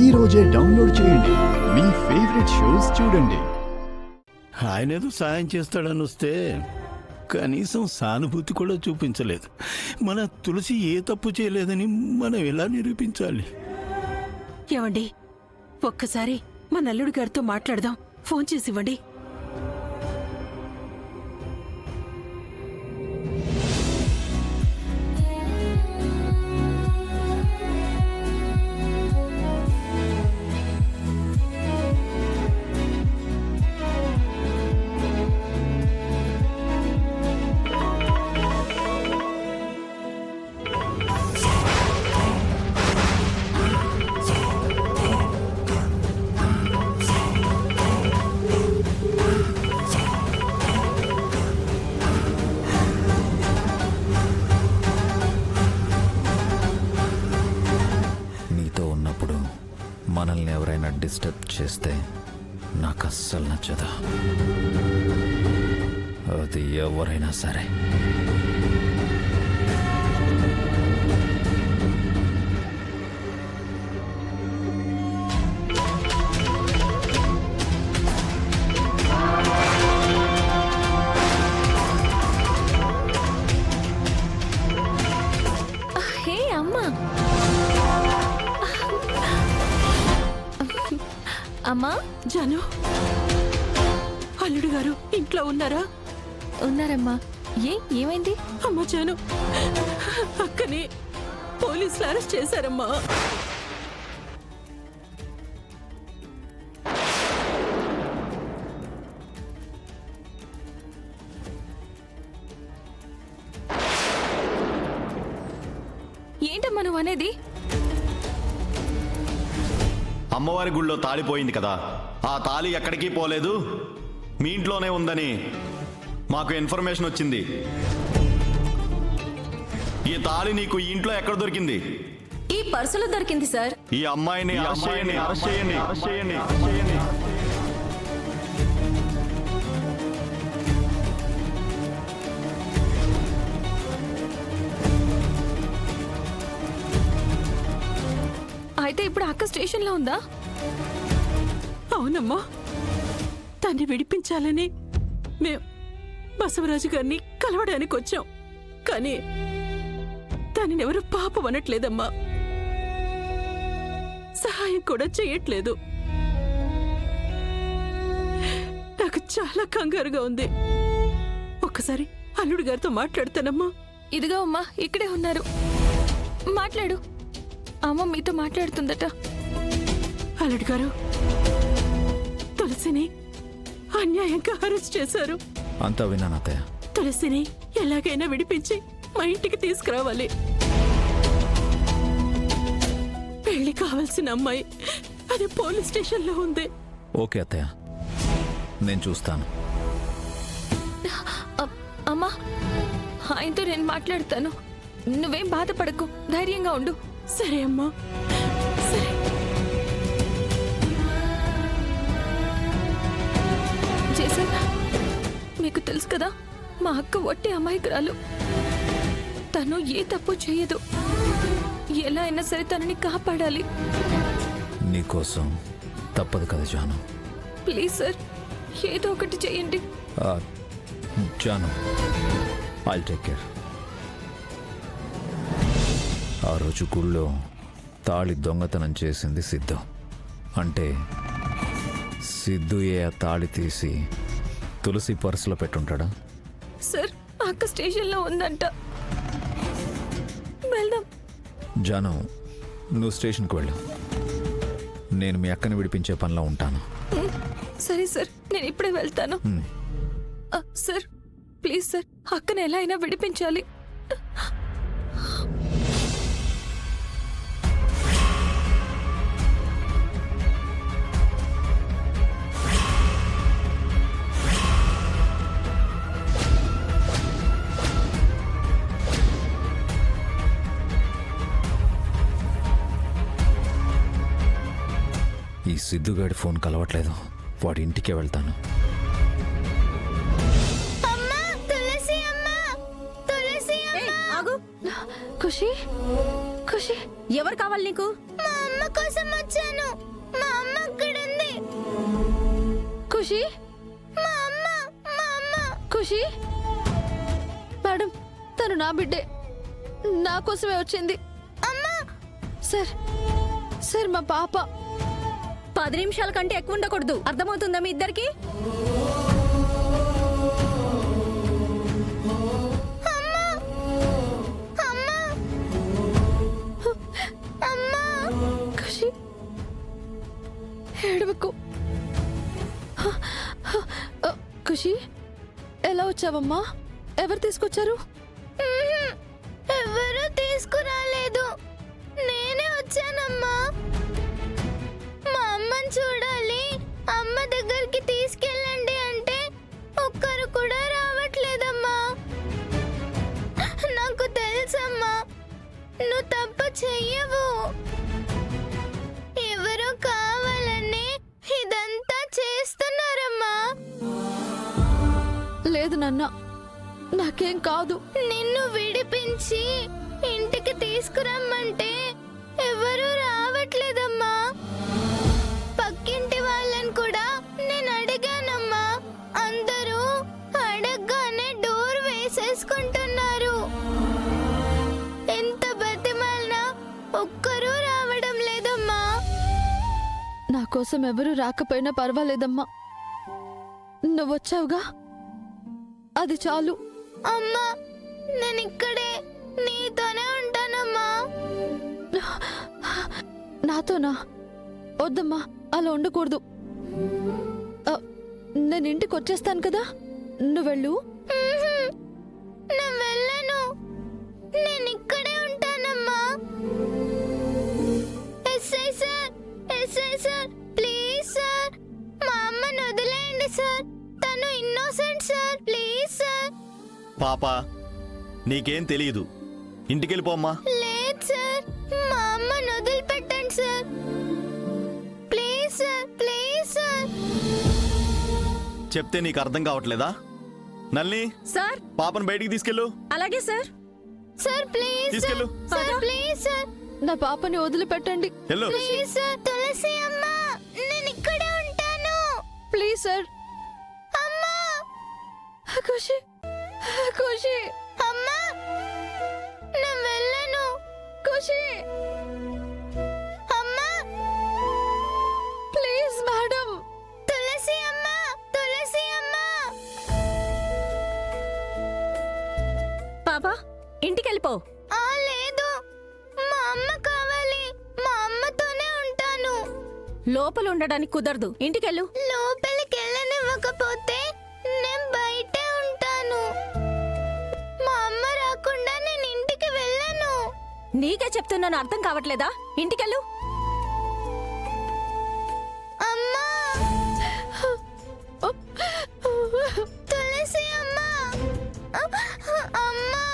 ఈ రోజే డౌన్లోడ్ చేయండి. మీ ఫేవరెట్ షోస్ చూడండి. ఆయనేదో సాయం చేస్తాడని వస్తే కనీసం సానుభూతి కూడా చూపించలేదు. మన తులసి ఏ తప్పు చేయలేదని మనం ఎలా నిరూపించాలి? ఏమండి, ఒక్కసారి మా నల్లుడి గారితో మాట్లాడదాం. ఫోన్ చేసి ఇవ్వండి. మనల్ని ఎవరైనా డిస్టర్బ్ చేస్తే నాకు అస్సలు నచ్చదు. అది ఎవరైనా సరే. హే అమ్మా, అమ్మా. జాను, అల్లుడు గారు ఇంట్లో ఉన్నారా? ఉన్నారమ్మా. ఏమైంది? అమ్మా జాను, అక్కని పోలీసులు అరెస్ట్ చేశారమ్మా. ఏంటమ్మా నువ్వు అనేది? అమ్మవారి గుళ్ళో తాళి పోయింది కదా, ఆ తాళి ఎక్కడికి పోలేదు, మీ ఇంట్లోనే ఉందని మాకు ఇన్ఫర్మేషన్ వచ్చింది. ఈ తాళి నీకు ఈ ఇంట్లో ఎక్కడ దొరికింది? ఈ పర్సులో దొరికింది సార్. ఈ అమ్మాయిని అరెస్ట్ చేయండి, అరెస్ట్ చేయండి, అరెస్ట్ చేయండి. అయితే ఇప్పుడు అక్క స్టేషన్లో ఉందా? అవునమ్మా, తన్ని విడిపించాలని మేం బసవరాజు గారిని కలవడానికి వచ్చాం. కానీ తనని ఎవరు పాపం అనట్లేదమ్మా, సహాయం కూడా చేయట్లేదు. నాకు చాలా కంగారుగా ఉంది. ఒక్కసారి అల్లుడు గారితో మాట్లాడతానమ్మా. ఇదిగో అమ్మా, ఇక్కడే ఉన్నారు, మాట్లాడు. అమ్మ మీతో మాట్లాడుతుందట. అల్లుడు గారు, తులసిని అన్యాయంగా అరెస్ట్ చేశారు. అంతా విన్నాను అత్తయ్య. తులసిని ఎలాగైనా విడిపించి మా ఇంటికి తీసుకురావాలి. పెళ్లి కావాల్సిన అమ్మాయి అది పోలీస్ స్టేషన్లో ఉంది. ఓకే అత్తయ్య, నేను చూస్తాను. అమ్మా, ఆయనతో నేను మాట్లాడతాను. నువ్వేం బాధపడకు, ధైర్యంగా ఉండు. సరే అమ్మా, సరే. చేసా, మీకు తెలుసు కదా, మా అక్క ఒట్టి అమాయకురాలు. తను ఏ తప్పు చేయదు. ఎలా అయినా సరే తనని కాపాడాలి. నీకోసం తప్పదు కదా జాను. ప్లీజ్ సార్, ఏదో ఒకటి చేయండి. Janu, I'll take care. ఆ రోజు గుళ్ళో తాళి దొంగతనం చేసింది సిద్ధు. అంటే సిద్ధుయే ఆ తాళి తీసి తులసి పర్సులో పెట్టుంటాడా? సార్, అక్క స్టేషన్లో ఉందంట, వెళ్దాం. జాను, నువ్వు స్టేషన్కి వెళ్ళు. నేను మీ అక్కని విడిపించే పనిలో ఉంటాను. సరే సార్, నేను ఇప్పుడే వెళ్తాను. సార్ ప్లీజ్ సార్, అక్కని ఎలా అయినా విడిపించాలి. ఈ సిద్ధుగాడి ఫోన్ కలవట్లేదు. వాడి ఇంటికే వెళ్తాను. ఖుషి, ఖుషి, ఎవరు కావాలి నీకు? మా అమ్మ కోసం వచ్చాను. ఖుషి మేడం, తను నా బిడ్డే, నా కోసమే వచ్చింది. అమ్మా సార్ మా పాప. 10 నిమిషాల కంటే ఎక్కువ ఉండకూడదు, అర్థమవుతుందా మీ ఇద్దరికి? ఖుషి ఏడవకు. ఖుషి ఎలా వచ్చావమ్మా? ఎవరు తీసుకొచ్చారు? ఎవరు తీసుకురాలేదు, నేనే వచ్చానమ్మా. మా అమ్మని చూడాలి, అమ్మ దగ్గరికి తీసుకెళ్ళండి అంటే ఒక్కరు కూడా రావట్లేదమ్మా. నాకు తెలుసమ్మా, నువ్వు తప్పు చెయ్యవు. ఎవరో కావాలని ఇదంతా చేస్తున్నారమ్మా. లేదు నాన్న, నాకేం కాదు. నిన్ను విడిపించి ఇంటికి తీసుకురమ్మంటే ఎవరూ రావట్లేదమ్మా. పక్కింటి వాళ్ళని కూడా నేను అడిగానమ్మా, అందరూ అడగగానే డోర్ వేసేసుకుంటున్నారు. ఎంత బతిమాలినా ఒక్కరూ రావడం లేదమ్మా. నా కోసం ఎవరు రాకపోయినా పర్వాలేదమ్మా, నువ్వొచ్చావుగా, అది చాలు. అమ్మా, నేను ఇక్కడే నీతోనే ఉంటానమ్మా. నాతోనా? వద్దమ్మా, అలా ఉండకూడదు. నేను ఇంటికి వచ్చేస్తాను కదా, నువ్వు వెళ్ళు. నేను వెళ్ళను, నేను ఇక్కడే ఉంటానమ్మా. ఎస్ఐ సార్ ప్లీజ్ సార్, మా అమ్మను వదిలేయండి సార్, తను ఇన్నోసెంట్ సార్, ప్లీజ్ సార్. పాప, నీకేం తెలియదు, ఇంటికెళ్ళిపోమ్మా. లేదు సార్, మా అమ్మను వదిలిపెట్టండి sir, please sir, please sir. చెప్తే నీకు అర్థం కావట్లేదా? నల్ని, సార్ పాపను బయటికి తీసుకెళ్ళు. అలాగే సార్. సార్ ప్లీజ్ సార్, తీసుకెళ్ళు. సార్ ప్లీజ్ సార్, నా పాపని వదిలిపెట్టండి వెళ్ళు. Please sir. తులసి అమ్మ, నేను ఇక్కడే ఉంటాను. Please sir. అమ్మా, ఖుషి ఖుషి అమ్మా, నేను వెళ్ళను. ఖుషి అమ్మా, ప్లీజ్ మేడం. తులసి అమ్మ, తులసి అమ్మ. పాపా ఇంటికెళ్ళిపో. లేదు, మా అమ్మ కావాలి, మా అమ్మతోనే ఉంటాను. లోపల ఉండడానికి కుదరదు, ఇంటికెళ్ళు. లోపలికి వెళ్ళనివ్వకపోతే నేను బయటే ఉంటాను. మా అమ్మ రాకుండా నేను ఇంటికి వెళ్ళను. నీకే చెప్తున్నాను, అర్థం కావట్లేదా? ఇంటికెళ్ళు. అమ్మా, తులసి అమ్మ, అమ్మా.